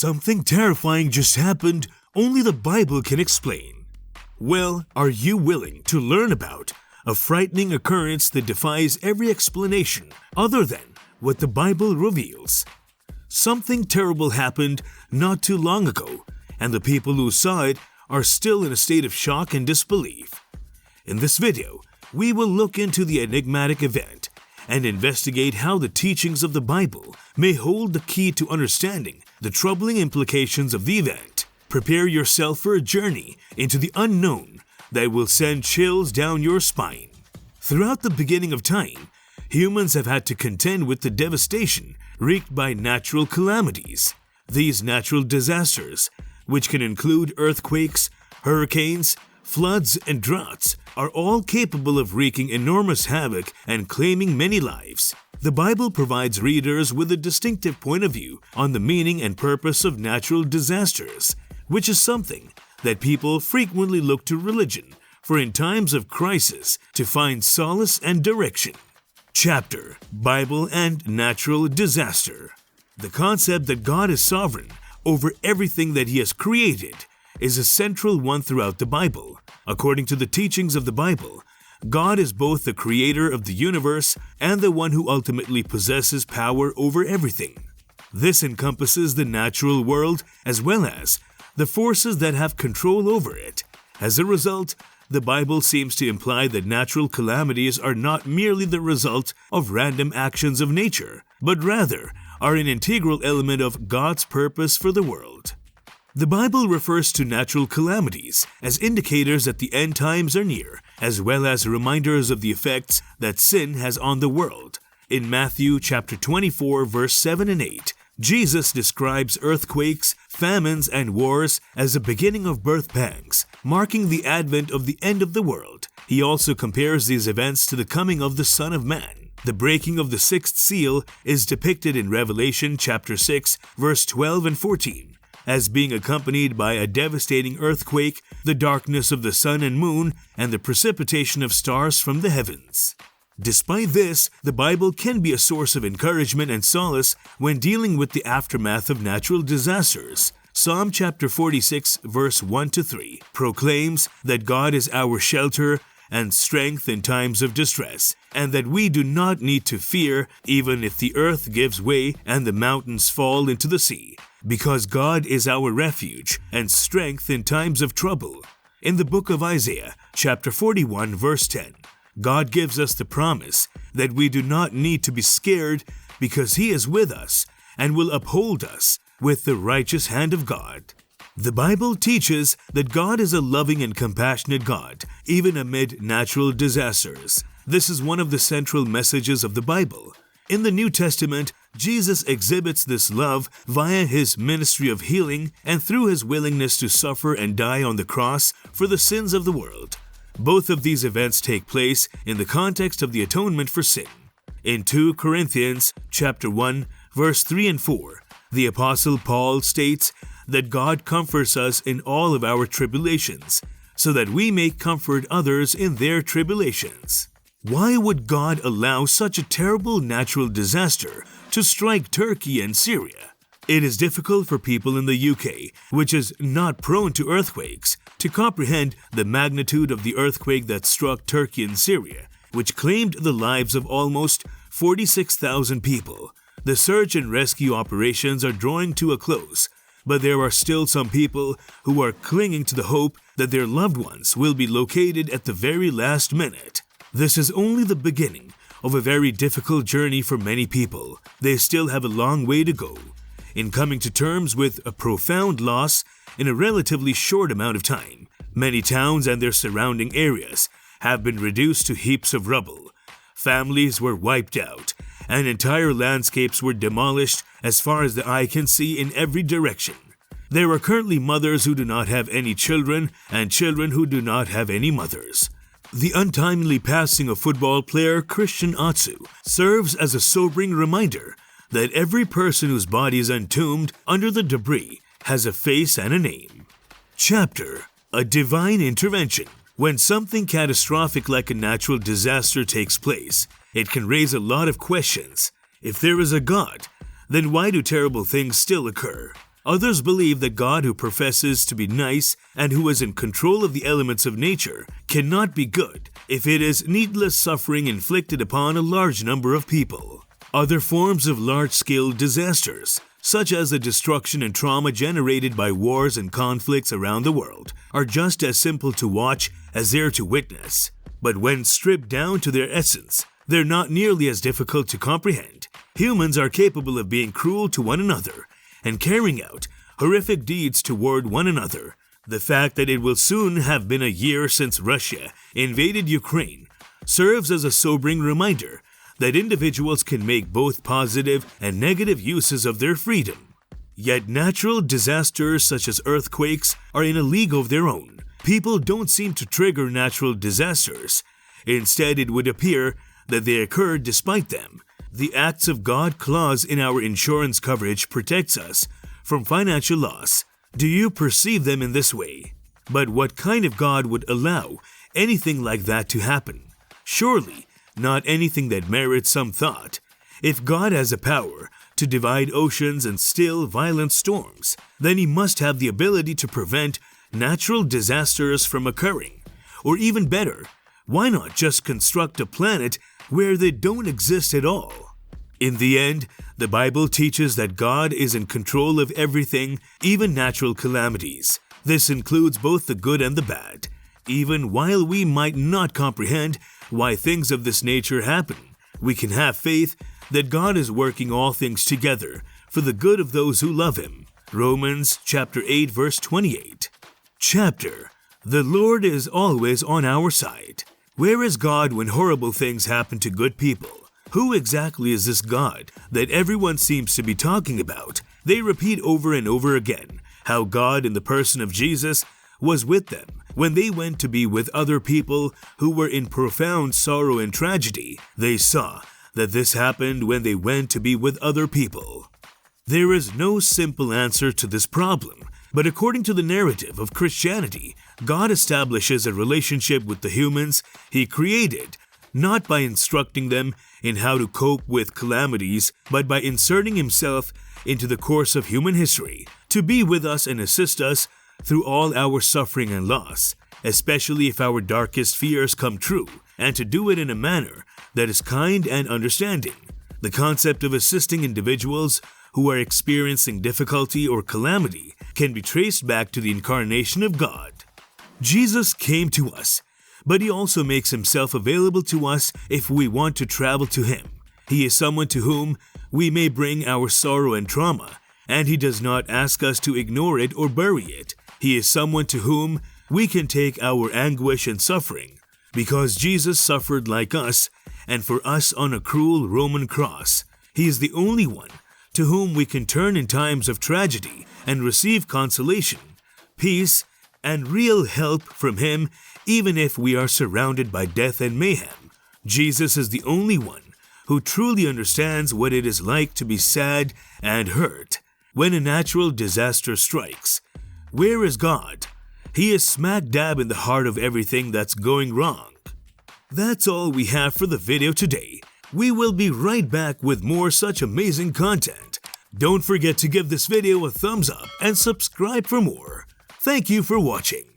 Something terrifying just happened, only the Bible can explain. Well, are you willing to learn about a frightening occurrence that defies every explanation other than what the Bible reveals? Something terrible happened not too long ago, and the people who saw it are still in a state of shock and disbelief. In this video, we will look into the enigmatic event and investigate how the teachings of the Bible may hold the key to understanding the troubling implications of the event. Prepare yourself for a journey into the unknown that will send chills down your spine. Throughout the beginning of time, humans have had to contend with the devastation wreaked by natural calamities. These natural disasters, which can include earthquakes, hurricanes, floods, and droughts, are all capable of wreaking enormous havoc and claiming many lives. The Bible provides readers with a distinctive point of view on the meaning and purpose of natural disasters, which is something that people frequently look to religion for in times of crisis to find solace and direction. Chapter: Bible and Natural Disaster. The concept that God is sovereign over everything that He has created is a central one throughout the Bible. According to the teachings of the Bible, God is both the creator of the universe and the one who ultimately possesses power over everything. This encompasses the natural world as well as the forces that have control over it. As a result, the Bible seems to imply that natural calamities are not merely the result of random actions of nature, but rather are an integral element of God's purpose for the world. The Bible refers to natural calamities as indicators that the end times are near, as well as reminders of the effects that sin has on the world. In Matthew chapter 24, verse 7 and 8, Jesus describes earthquakes, famines, and wars as the beginning of birth pangs, marking the advent of the end of the world. He also compares these events to the coming of the Son of Man. The breaking of the sixth seal is depicted in Revelation chapter 6, verse 12 and 14. As being accompanied by a devastating earthquake, the darkness of the sun and moon, and the precipitation of stars from the heavens. Despite this, the Bible can be a source of encouragement and solace when dealing with the aftermath of natural disasters. Psalm chapter 46, verse 1-3 proclaims that God is our shelter and strength in times of distress, and that we do not need to fear even if the earth gives way and the mountains fall into the sea, because God is our refuge and strength in times of trouble. In the book of Isaiah, chapter 41, verse 10, God gives us the promise that we do not need to be scared because He is with us and will uphold us with the righteous hand of God. The Bible teaches that God is a loving and compassionate God, even amid natural disasters. This is one of the central messages of the Bible. In the New Testament, Jesus exhibits this love via His ministry of healing and through His willingness to suffer and die on the cross for the sins of the world. Both of these events take place in the context of the atonement for sin. In 2 Corinthians chapter 1, verse 3 and 4, the Apostle Paul states that God comforts us in all of our tribulations, so that we may comfort others in their tribulations. Why would God allow such a terrible natural disaster to strike Turkey and Syria? It is difficult for people in the UK, which is not prone to earthquakes, to comprehend the magnitude of the earthquake that struck Turkey and Syria, which claimed the lives of almost 46,000 people. The search and rescue operations are drawing to a close, but there are still some people who are clinging to the hope that their loved ones will be located at the very last minute. This is only the beginning of a very difficult journey for many people. They still have a long way to go in coming to terms with a profound loss in a relatively short amount of time. Many towns and their surrounding areas have been reduced to heaps of rubble. Families were wiped out, and entire landscapes were demolished as far as the eye can see in every direction. There are currently mothers who do not have any children and children who do not have any mothers. The untimely passing of football player Christian Atsu serves as a sobering reminder that every person whose body is entombed under the debris has a face and a name. Chapter: A Divine Intervention. When something catastrophic like a natural disaster takes place, it can raise a lot of questions. If there is a God, then why do terrible things still occur? Others believe that God, who professes to be nice and who is in control of the elements of nature, cannot be good if it is needless suffering inflicted upon a large number of people. Other forms of large-scale disasters, such as the destruction and trauma generated by wars and conflicts around the world, are just as simple to watch as they are to witness. But when stripped down to their essence, they're not nearly as difficult to comprehend. Humans are capable of being cruel to one another and carrying out horrific deeds toward one another. The fact that it will soon have been a year since Russia invaded Ukraine serves as a sobering reminder that individuals can make both positive and negative uses of their freedom. Yet natural disasters such as earthquakes are in a league of their own. People don't seem to trigger natural disasters. Instead, it would appear that they occur despite them. The acts of God clause in our insurance coverage protects us from financial loss. Do you perceive them in this way? But what kind of God would allow anything like that to happen? Surely not anything that merits some thought. If God has a power to divide oceans and still violent storms, then He must have the ability to prevent natural disasters from occurring. Or even better, why not just construct a planet where they don't exist at all? In the end, the Bible teaches that God is in control of everything, even natural calamities. This includes both the good and the bad. Even while we might not comprehend why things of this nature happen, we can have faith that God is working all things together for the good of those who love Him. Romans chapter 8 verse 28. Chapter: The Lord is always on our side. Where is God when horrible things happen to good people? Who exactly is this God that everyone seems to be talking about? They repeat over and over again how God in the person of Jesus was with them when they went to be with other people who were in profound sorrow and tragedy. They saw that this happened when they went to be with other people. There is no simple answer to this problem, but according to the narrative of Christianity, God establishes a relationship with the humans He created, not by instructing them in how to cope with calamities, but by inserting Himself into the course of human history to be with us and assist us through all our suffering and loss, especially if our darkest fears come true, and to do it in a manner that is kind and understanding. The concept of assisting individuals who are experiencing difficulty or calamity can be traced back to the incarnation of God. Jesus came to us, but He also makes Himself available to us if we want to travel to Him. He is someone to whom we may bring our sorrow and trauma, and He does not ask us to ignore it or bury it. He is someone to whom we can take our anguish and suffering, because Jesus suffered like us and for us on a cruel Roman cross. He is the only one to whom we can turn in times of tragedy and receive consolation, peace, and real help from Him, even if we are surrounded by death and mayhem. Jesus is the only one who truly understands what it is like to be sad and hurt when a natural disaster strikes. Where is God? He is smack dab in the heart of everything that's going wrong. That's all we have for the video today. We will be right back with more such amazing content. Don't forget to give this video a thumbs up and subscribe for more. Thank you for watching.